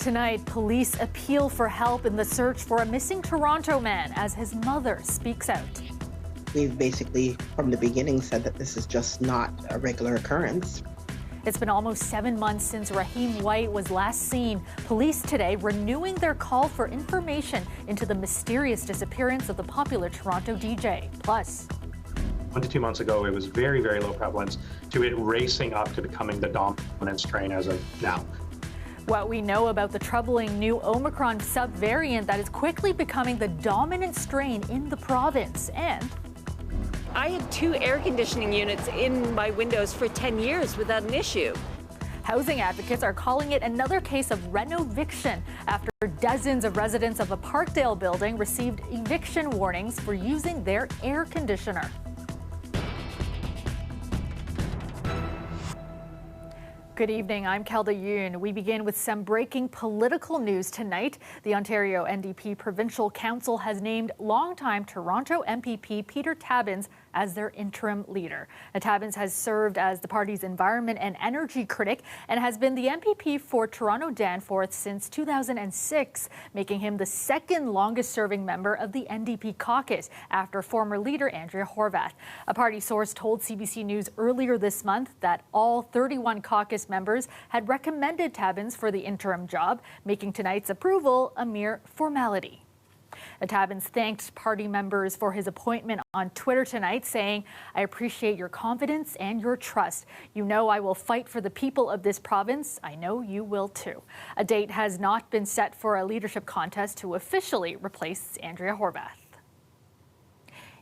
Tonight, police appeal for help in the search for a missing Toronto man as his mother speaks out. We've basically, from the beginning, said that this is just not a regular occurrence. It's been almost 7 months since Raheem White was last seen. Police today renewing their call for information into the mysterious disappearance of the popular Toronto DJ. Plus, 1 to 2 months ago, it was very, very low prevalence to it racing up to becoming the dominant strain as of now. what we know about the troubling new Omicron subvariant that is quickly becoming the dominant strain in the province. And I had 2 air conditioning units in my windows for 10 years without an issue. Housing advocates are calling it another case of renoviction after dozens of residents of a Parkdale building received eviction warnings for using their air conditioner. Good evening, I'm Kelda Yoon. We begin with some breaking political news tonight. The Ontario NDP Provincial Council has named longtime Toronto MPP Peter Tabuns as their interim leader. Now, Tabuns has served as the party's environment and energy critic and has been the MPP for Toronto Danforth since 2006, making him the second longest serving member of the NDP caucus after former leader Andrea Horwath. A party source told CBC News earlier this month that all 31 caucus members had recommended Tabuns for the interim job, making tonight's approval a mere formality. Tabuns thanked party members for his appointment on Twitter tonight, saying, "I appreciate your confidence and your trust. You know I will fight for the people of this province. I know you will too." A date has not been set for a leadership contest to officially replace Andrea Horwath.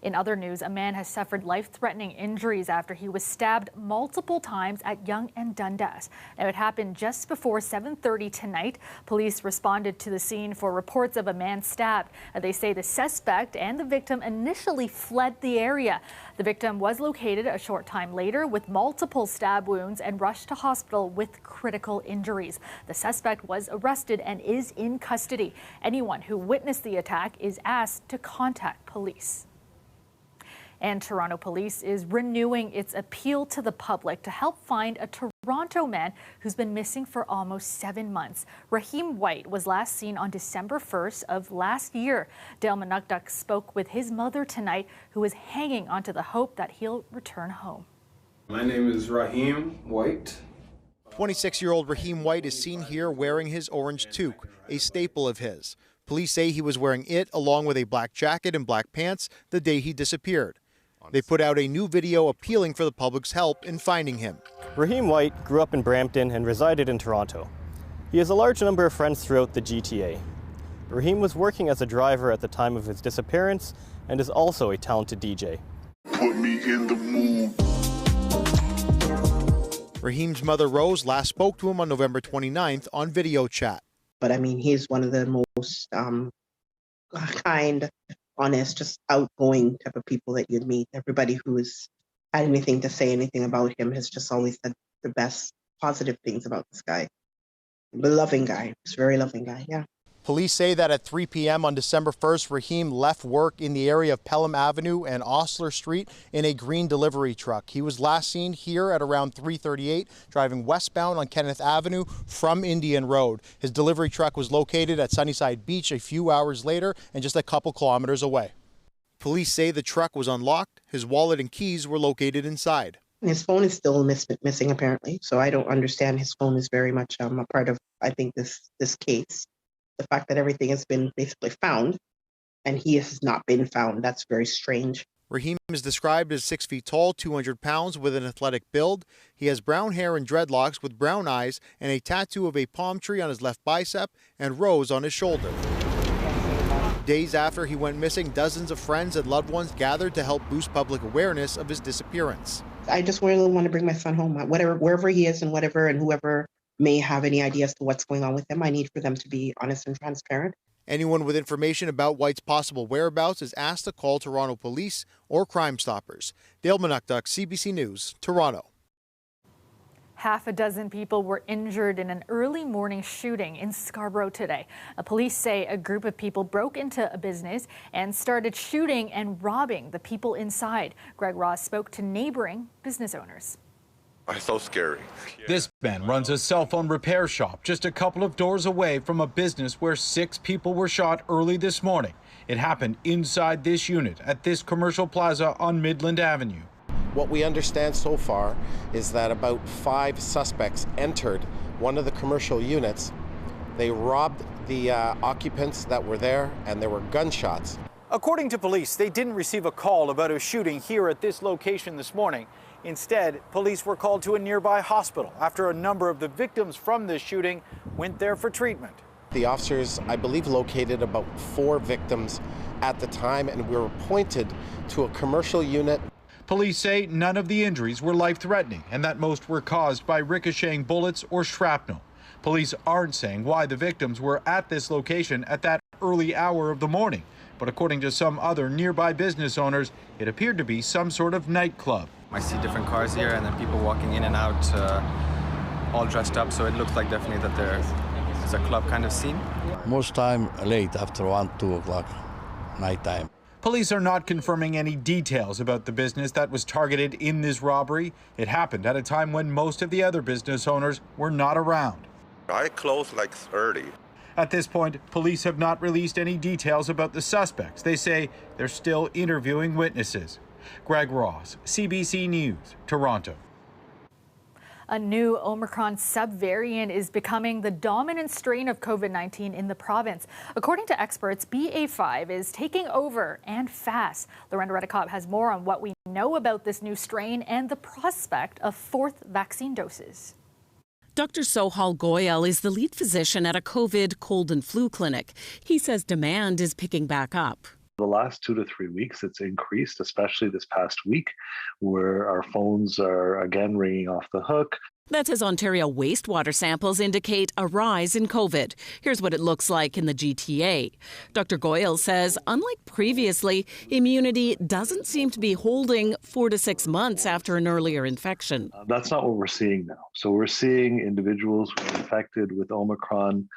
In other news, a man has suffered life-threatening injuries after he was stabbed multiple times at Yonge and Dundas. Now, it happened just before 7:30 tonight. Police responded to the scene for reports of a man stabbed. They say the suspect and the victim initially fled the area. The victim was located a short time later with multiple stab wounds and rushed to hospital with critical injuries. The suspect was arrested and is in custody. Anyone who witnessed the attack is asked to contact police. And Toronto Police is renewing its appeal to the public to help find a Toronto man who's been missing for almost 7 months. Raheem White was last seen on December 1st of last year. Dale Manukduk spoke with his mother tonight, who is hanging onto the hope that he'll return home. My name is Raheem White. 26-year-old Raheem White is seen here wearing his orange toque, a staple of his. Police say he was wearing it along with a black jacket and black pants the day he disappeared. They put out a new video appealing for the public's help in finding him. Raheem White grew up in Brampton and resided in Toronto. He has a large number of friends throughout the GTA. Raheem was working as a driver at the time of his disappearance and is also a talented DJ. Put me in the mood. Raheem's mother, Rose, last spoke to him on November 29th on video chat. But I mean, he's one of the most kind, honest, just outgoing type of people that you'd meet. Everybody who's had anything to say anything about him has just always said the best positive things about this guy. A loving guy. He's a very loving guy, yeah. Police say that at 3 p.m. on December 1st, Raheem left work in the area of Pelham Avenue and Osler Street in a green delivery truck. He was last seen here at around 3:38, driving westbound on Kenneth Avenue from Indian Road. His delivery truck was located at Sunnyside Beach a few hours later and just a couple kilometers away. Police say the truck was unlocked. His wallet and keys were located inside. His phone is still missing, apparently, so I don't understand. His phone is very much a part of, I think, this case. The fact that everything has been basically found and he has not been found, that's very strange. Raheem is described as 6 feet tall, 200 pounds, with an athletic build. He has brown hair and dreadlocks with brown eyes and a tattoo of a palm tree on his left bicep and rose on his shoulder. Days after he went missing, dozens of friends and loved ones gathered to help boost public awareness of his disappearance. I just really want to bring my son home, wherever he is and whoever may have any idea as to what's going on with him. I need for them to be honest and transparent. Anyone with information about White's possible whereabouts is asked to call Toronto Police or Crime Stoppers. Dale Manukduk, CBC News, Toronto. Half a dozen people were injured in an early morning shooting in Scarborough today. Police say a group of people broke into a business and started shooting and robbing the people inside. Greg Ross spoke to neighboring business owners. So scary. This man runs a cell phone repair shop just a couple of doors away from a business where 6 people were shot early this morning. It happened inside this unit at this commercial plaza on Midland Avenue. What we understand so far is that about 5 suspects entered one of the commercial units. They robbed the occupants that were there, and there were gunshots. According to police, they didn't receive a call about a shooting here at this location this morning. Instead, police were called to a nearby hospital after a number of the victims from this shooting went there for treatment. The officers, I believe, located about 4 victims at the time, and we were pointed to a commercial unit. Police say none of the injuries were life-threatening and that most were caused by ricocheting bullets or shrapnel. Police aren't saying why the victims were at this location at that early hour of the morning, but according to some other nearby business owners, it appeared to be some sort of nightclub. I see different cars here and then people walking in and out all dressed up, so it looks like definitely that there's a club kind of scene. Most time late, after 1, 2 o'clock, nighttime. Police are not confirming any details about the business that was targeted in this robbery. It happened at a time when most of the other business owners were not around. I closed like 30. At this point, police have not released any details about the suspects. They say they're still interviewing witnesses. Greg Ross, CBC News, Toronto. A new Omicron subvariant is becoming the dominant strain of COVID-19 in the province. According to experts, BA.5 is taking over and fast. Lorenda Redicop has more on what we know about this new strain and the prospect of 4th vaccine doses. Dr. Sohal Goyal is the lead physician at a COVID cold and flu clinic. He says demand is picking back up. The last 2 to 3 weeks, it's increased, especially this past week, where our phones are again ringing off the hook. That's as Ontario wastewater samples indicate a rise in COVID. Here's what it looks like in the GTA. Dr. Goyal says, unlike previously, immunity doesn't seem to be holding 4 to 6 months after an earlier infection. That's not what we're seeing now. So we're seeing individuals who were infected with Omicron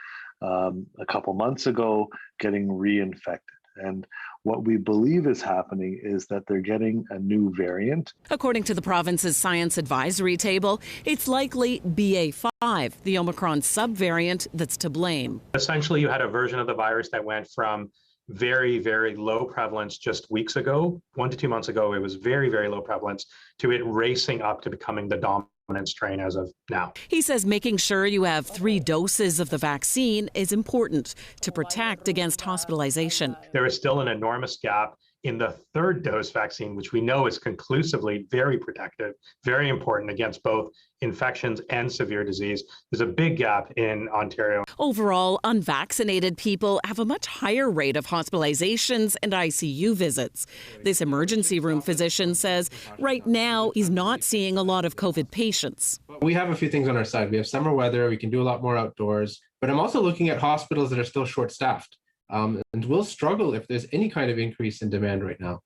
a couple months ago getting reinfected. And what we believe is happening is that they're getting a new variant. According to the province's science advisory table, it's likely BA.5, the Omicron subvariant, that's to blame. Essentially, you had a version of the virus that went from very, very low prevalence just weeks ago, 1 to 2 months ago, it was very, very low prevalence, to it racing up to becoming the dominant strain as of now. He says making sure you have 3 doses of the vaccine is important to protect against hospitalization. There is still an enormous gap in the 3rd dose vaccine, which we know is conclusively very protective, very important against both infections and severe disease. There's a big gap in Ontario. Overall, unvaccinated people have a much higher rate of hospitalizations and ICU visits. This emergency room physician says right now he's not seeing a lot of COVID patients. We have a few things on our side. We have summer weather, we can do a lot more outdoors, but I'm also looking at hospitals that are still short-staffed. And we'll struggle if there's any kind of increase in demand right now.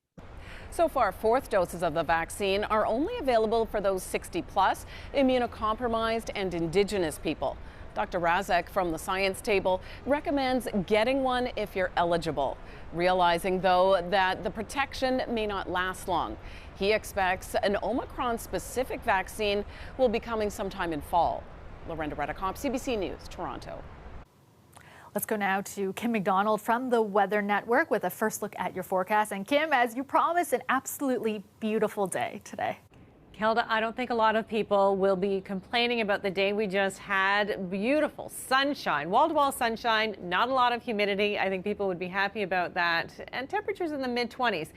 So far, 4th doses of the vaccine are only available for those 60 plus, immunocompromised and Indigenous people. Dr. Razek from the Science Table recommends getting one if you're eligible, realizing though that the protection may not last long. He expects an Omicron-specific vaccine will be coming sometime in fall. Lorenda Redicop, CBC News, Toronto. Let's go now to Kim McDonald from the Weather Network with a first look at your forecast. And Kim, as you promised, an absolutely beautiful day today. Kelda, I don't think a lot of people will be complaining about the day we just had. Beautiful sunshine, wall-to-wall sunshine, not a lot of humidity. I think people would be happy about that. And temperatures in the mid-20s.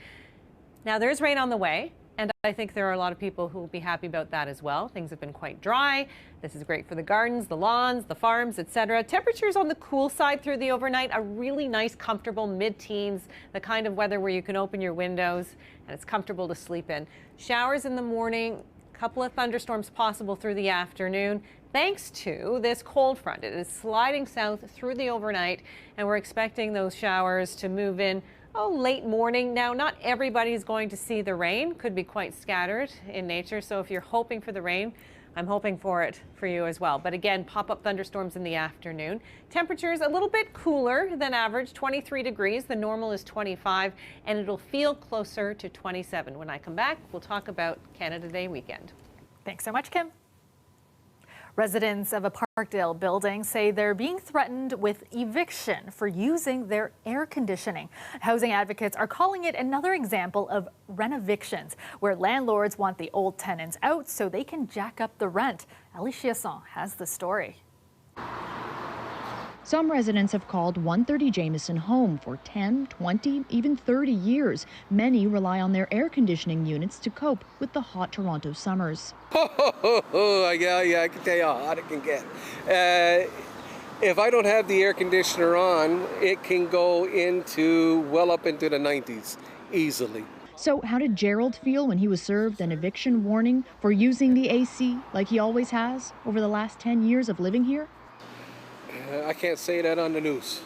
Now, there's rain on the way. And I think there are a lot of people who will be happy about that as well. Things have been quite dry. This is great for the gardens, the lawns, the farms, etc. Temperatures on the cool side through the overnight, a really nice, comfortable mid-teens, the kind of weather where you can open your windows and it's comfortable to sleep in. Showers in the morning, a couple of thunderstorms possible through the afternoon. Thanks to this cold front. It is sliding south through the overnight, and we're expecting those showers to move in late morning. Now, not everybody's going to see the rain. Could be quite scattered in nature. So if you're hoping for the rain, I'm hoping for it for you as well. But again, pop-up thunderstorms in the afternoon. Temperatures a little bit cooler than average, 23 degrees. The normal is 25, and it'll feel closer to 27. When I come back, we'll talk about Canada Day weekend. Thanks so much, Kim. Residents of a Parkdale building say they're being threatened with eviction for using their air conditioning. Housing advocates are calling it another example of renovictions, where landlords want the old tenants out so they can jack up the rent. Ali Chiasson has the story. Some residents have called 130 Jameson home for 10, 20, even 30 years. Many rely on their air conditioning units to cope with the hot Toronto summers. Yeah, I can tell you how hot it can get. If I don't have the air conditioner on, it can go into well up into the 90s easily. So how did Gerald feel when he was served an eviction warning for using the AC like he always has over the last 10 years of living here? I can't say that on the news.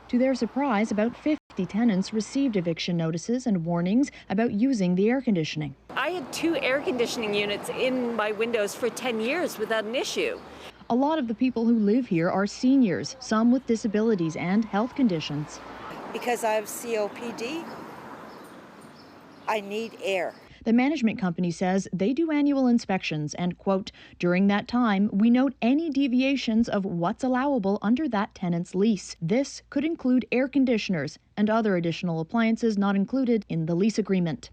To their surprise, about 50 tenants received eviction notices and warnings about using the air conditioning. I had 2 air conditioning units in my windows for 10 years without an issue. A lot of the people who live here are seniors, some with disabilities and health conditions. Because I have COPD, I need air. The management company says they do annual inspections and, quote, during that time, we note any deviations of what's allowable under that tenant's lease. This could include air conditioners and other additional appliances not included in the lease agreement.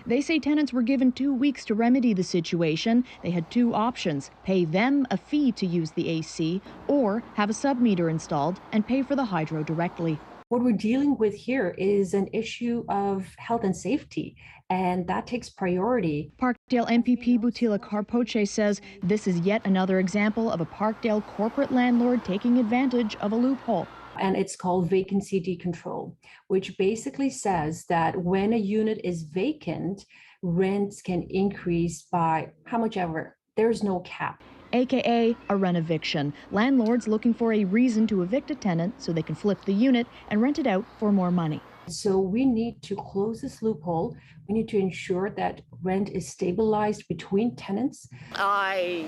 They say tenants were given 2 weeks to remedy the situation. They had 2 options: pay them a fee to use the AC or have a sub-meter installed and pay for the hydro directly. What we're dealing with here is an issue of health and safety, and that takes priority. Parkdale MPP Butila Carpoche says this is yet another example of a Parkdale corporate landlord taking advantage of a loophole. And it's called vacancy decontrol, which basically says that when a unit is vacant, rents can increase by how much ever. There's no cap. AKA a renoviction. Landlords looking for a reason to evict a tenant so they can flip the unit and rent it out for more money. So we need to close this loophole. We need to ensure that rent is stabilized between tenants. I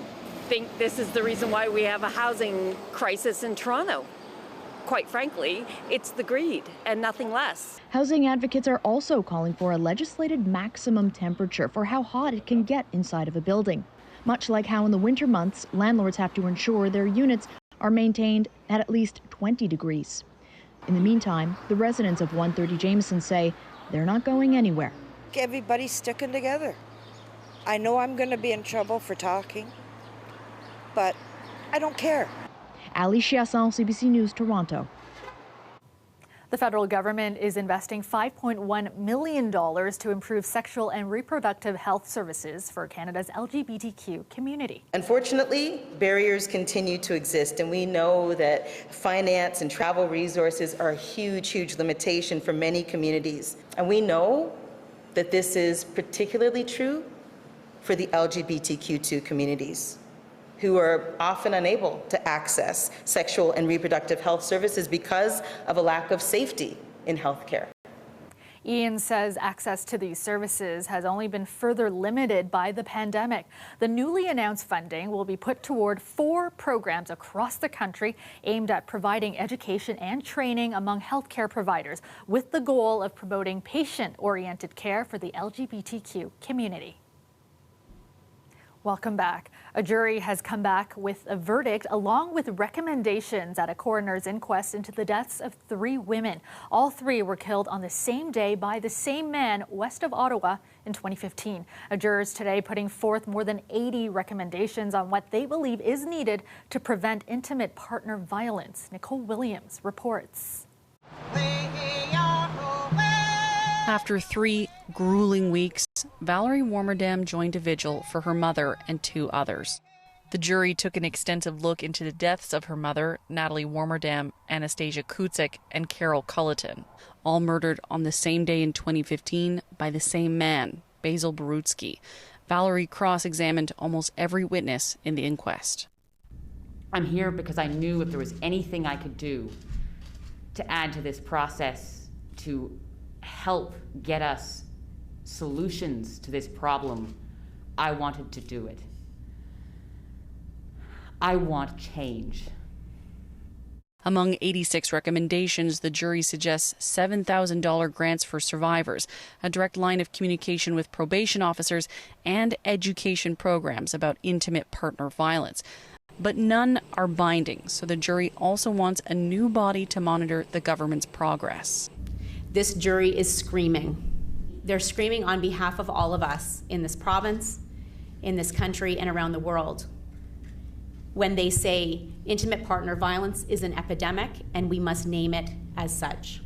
think this is the reason why we have a housing crisis in Toronto. Quite frankly, it's the greed and nothing less. Housing advocates are also calling for a legislated maximum temperature for how hot it can get inside of a building. Much like how in the winter months, landlords have to ensure their units are maintained at least 20 degrees. In the meantime, the residents of 130 Jameson say they're not going anywhere. Everybody's sticking together. I know I'm going to be in trouble for talking, but I don't care. Ali Chiasson, CBC News, Toronto. The federal government is investing $5.1 million to improve sexual and reproductive health services for Canada's LGBTQ community. Unfortunately, barriers continue to exist, and we know that finance and travel resources are a huge limitation for many communities. And we know that this is particularly true for the LGBTQ2 communities, who are often unable to access sexual and reproductive health services because of a lack of safety in healthcare. Ian says access to these services has only been further limited by the pandemic. The newly announced funding will be put toward 4 programs across the country aimed at providing education and training among healthcare providers, with the goal of promoting patient-oriented care for the LGBTQ community. Welcome back. A jury has come back with a verdict along with recommendations at a coroner's inquest into the deaths of 3 women. All 3 were killed on the same day by the same man west of Ottawa in 2015. A jurors today putting forth more than 80 recommendations on what they believe is needed to prevent intimate partner violence. Nicole Williams reports. After 3 grueling weeks, Valerie Warmerdam joined a vigil for her mother and 2 others. The jury took an extensive look into the deaths of her mother, Natalie Warmerdam, Anastasia Kutzik, and Carol Culleton, all murdered on the same day in 2015 by the same man, Basil Barutsky. Valerie cross-examined almost every witness in the inquest. I'm here because I knew if there was anything I could do to add to this process to help get us solutions to this problem, I wanted to do it. I want change. Among 86 recommendations, the jury suggests $7,000 grants for survivors, a direct line of communication with probation officers, and education programs about intimate partner violence. But none are binding, so the jury also wants a new body to monitor the government's progress. This jury is screaming. They're screaming on behalf of all of us in this province, in this country, and around the world, when they say intimate partner violence is an epidemic and we must name it as such.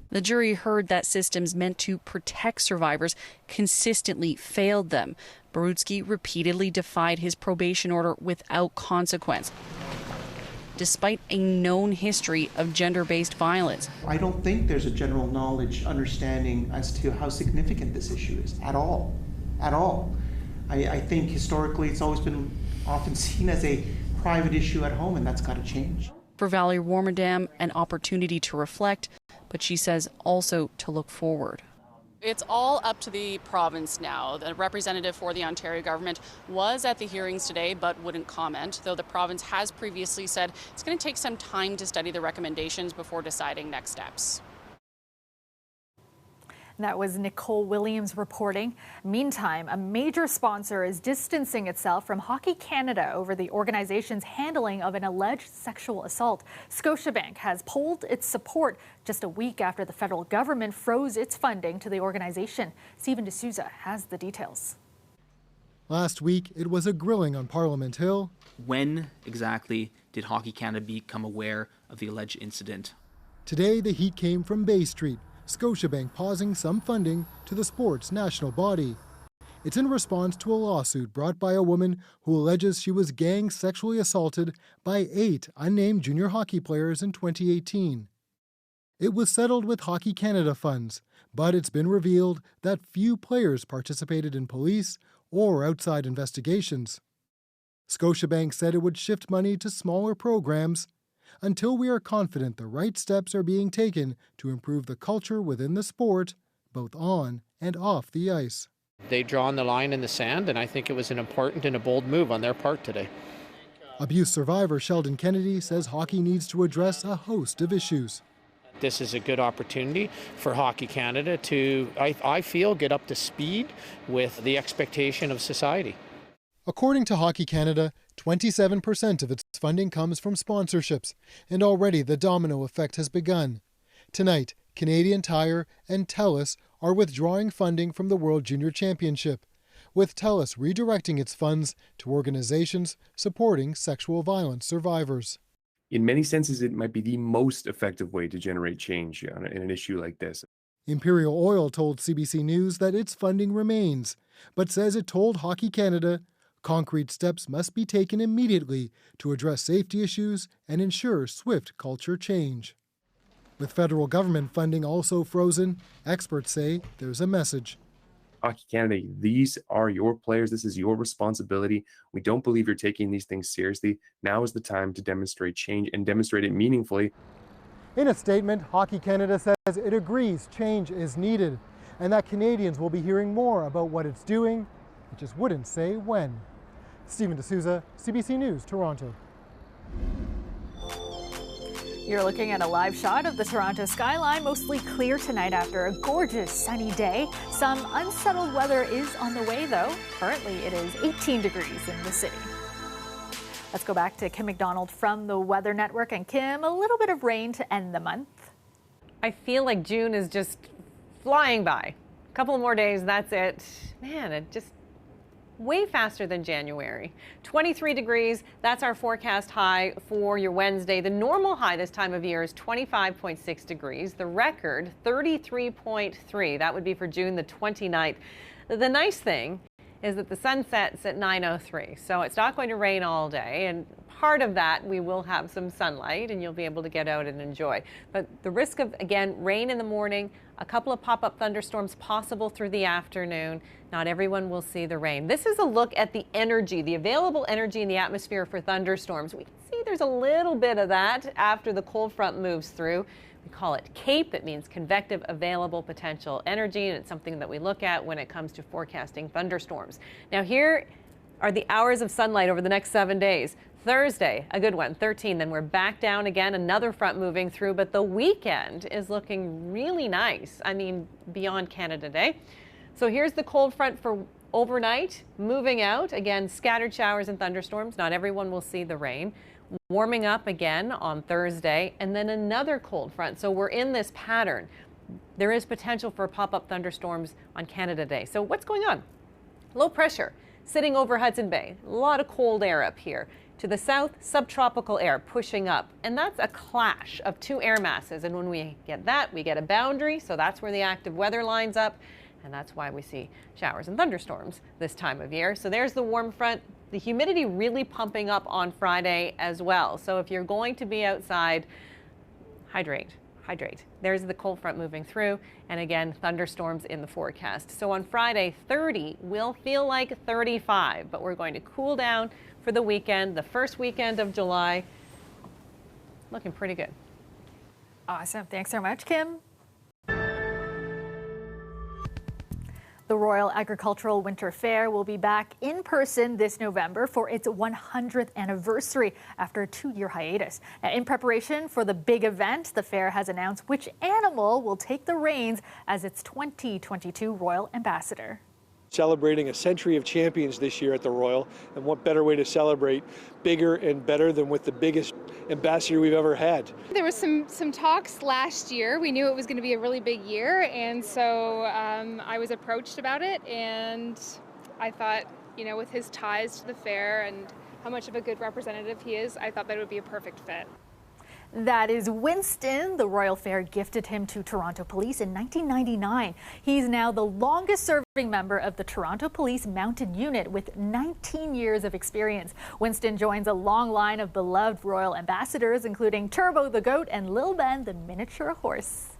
The jury heard that systems meant to protect survivors consistently failed them. Barutsky repeatedly defied his probation order without consequence, despite a known history of gender-based violence. I don't think there's a general knowledge understanding as to how significant this issue is at all. At all. I think historically it's always been often seen as a private issue at home, and that's got to change. For Valerie Warmerdam, an opportunity to reflect, but she says also to look forward. It's all up to the province now. The representative for the Ontario government was at the hearings today but wouldn't comment, though the province has previously said it's going to take some time to study the recommendations before deciding next steps. That was Nicole Williams reporting. Meantime, a major sponsor is distancing itself from Hockey Canada over the organization's handling of an alleged sexual assault. Scotiabank has pulled its support just a week after the federal government froze its funding to the organization. Stephen D'Souza has the details. Last week, it was a grilling on Parliament Hill. When exactly did Hockey Canada become aware of the alleged incident? Today, the heat came from Bay Street, Scotiabank pausing some funding to the sport's national body. It's in response to a lawsuit brought by a woman who alleges she was gang sexually assaulted by 8 unnamed junior hockey players in 2018. It was settled with Hockey Canada funds, but it's been revealed that few players participated in police or outside investigations. Scotiabank said it would shift money to smaller programs until we are confident the right steps are being taken to improve the culture within the sport, both on and off the ice. They've drawn the line in the sand, and I think it was an important and a bold move on their part today. Abuse survivor Sheldon Kennedy says hockey needs to address a host of issues. This is a good opportunity for Hockey Canada to, I feel, get up to speed with the expectation of society. According to Hockey Canada, 27% of its funding comes from sponsorships, and already the domino effect has begun. Tonight, Canadian Tire and TELUS are withdrawing funding from the World Junior Championship, with TELUS redirecting its funds to organizations supporting sexual violence survivors. In many senses, it might be the most effective way to generate change in an issue like this. Imperial Oil told CBC News that its funding remains, but says it told Hockey Canada concrete steps must be taken immediately to address safety issues and ensure swift culture change. With federal government funding also frozen, experts say there's a message. Hockey Canada, these are your players. This is your responsibility. We don't believe you're taking these things seriously. Now is the time to demonstrate change and demonstrate it meaningfully. In a statement, Hockey Canada says it agrees change is needed and that Canadians will be hearing more about what it's doing. It just wouldn't say when. Stephen D'Souza, CBC News, Toronto. You're looking at a live shot of the Toronto skyline, mostly clear tonight after a gorgeous sunny day. Some unsettled weather is on the way, though. Currently, it is 18 degrees in the city. Let's go back to Kim McDonald from the Weather Network. And Kim, a little bit of rain to end the month. I feel like June is just flying by. A couple more days, that's it. Man, it just way faster than January. 23 degrees, that's our forecast high for your Wednesday. The normal high this time of year is 25.6 degrees. The record, 33.3. That would be for June the 29th. The nice thing is that the sun sets at 9:03, so it's not going to rain all day, and part of that we will have some sunlight and you'll be able to get out and enjoy. But the risk of, again, rain in the morning, a couple of pop-up thunderstorms possible through the afternoon. Not everyone will see the rain. This is a look at the energy, the available energy in the atmosphere for thunderstorms. We can see there's a little bit of that after the cold front moves through. We call it CAPE. It means convective available potential energy, and it's something that we look at when it comes to forecasting thunderstorms. Now here are the hours of sunlight over the next 7 days. Thursday, a good one, 13. Then we're back down again, another front moving through, but the weekend is looking really nice. I mean, beyond Canada Day. So here's the cold front for Overnight, moving out. Again, scattered showers and thunderstorms. Not everyone will see the rain. Warming up again on Thursday, and then another cold front. So we're in this pattern. There is potential for pop-up thunderstorms on Canada Day. So what's going on? Low pressure sitting over Hudson Bay. A lot of cold air up here. To the south, subtropical air pushing up. And that's a clash of two air masses. And when we get that, we get a boundary. So that's where the active weather lines up. And that's why we see showers and thunderstorms this time of year. So there's the warm front. The humidity really pumping up on Friday as well. So if you're going to be outside, hydrate. There's the cold front moving through, and again, thunderstorms in the forecast. So on Friday, 30 will feel like 35, but we're going to cool down for the weekend, the first weekend of July. Looking pretty good. Awesome. Thanks so much, Kim. The Royal Agricultural Winter Fair will be back in person this November for its 100th anniversary after a 2-year hiatus. Now, in preparation for the big event, the fair has announced which animal will take the reins as its 2022 Royal Ambassador. Celebrating a century of champions this year at the Royal, and what better way to celebrate bigger and better than with the biggest ambassador we've ever had. There was some talks last year. We knew it was going to be a really big year, and so I was approached about it, and I thought, you know, with his ties to the fair and how much of a good representative he is, I thought that would be a perfect fit. That is Winston. The Royal Fair gifted him to Toronto Police in 1999. He's now the longest serving member of the Toronto Police Mounted Unit with 19 years of experience. Winston joins a long line of beloved Royal Ambassadors, including Turbo the Goat and Lil Ben the miniature horse.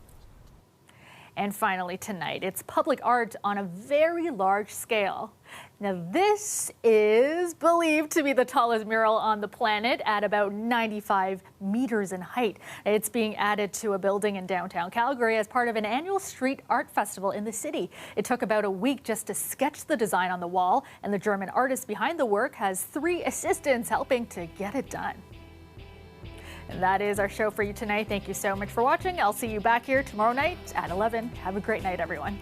And finally tonight, it's public art on a very large scale. Now this is believed to be the tallest mural on the planet at about 95 meters in height. It's being added to a building in downtown Calgary as part of an annual street art festival in the city. It took about a week just to sketch the design on the wall, and the German artist behind the work has 3 assistants helping to get it done. And that is our show for you tonight. Thank you so much for watching. I'll see you back here tomorrow night at 11. Have a great night, everyone.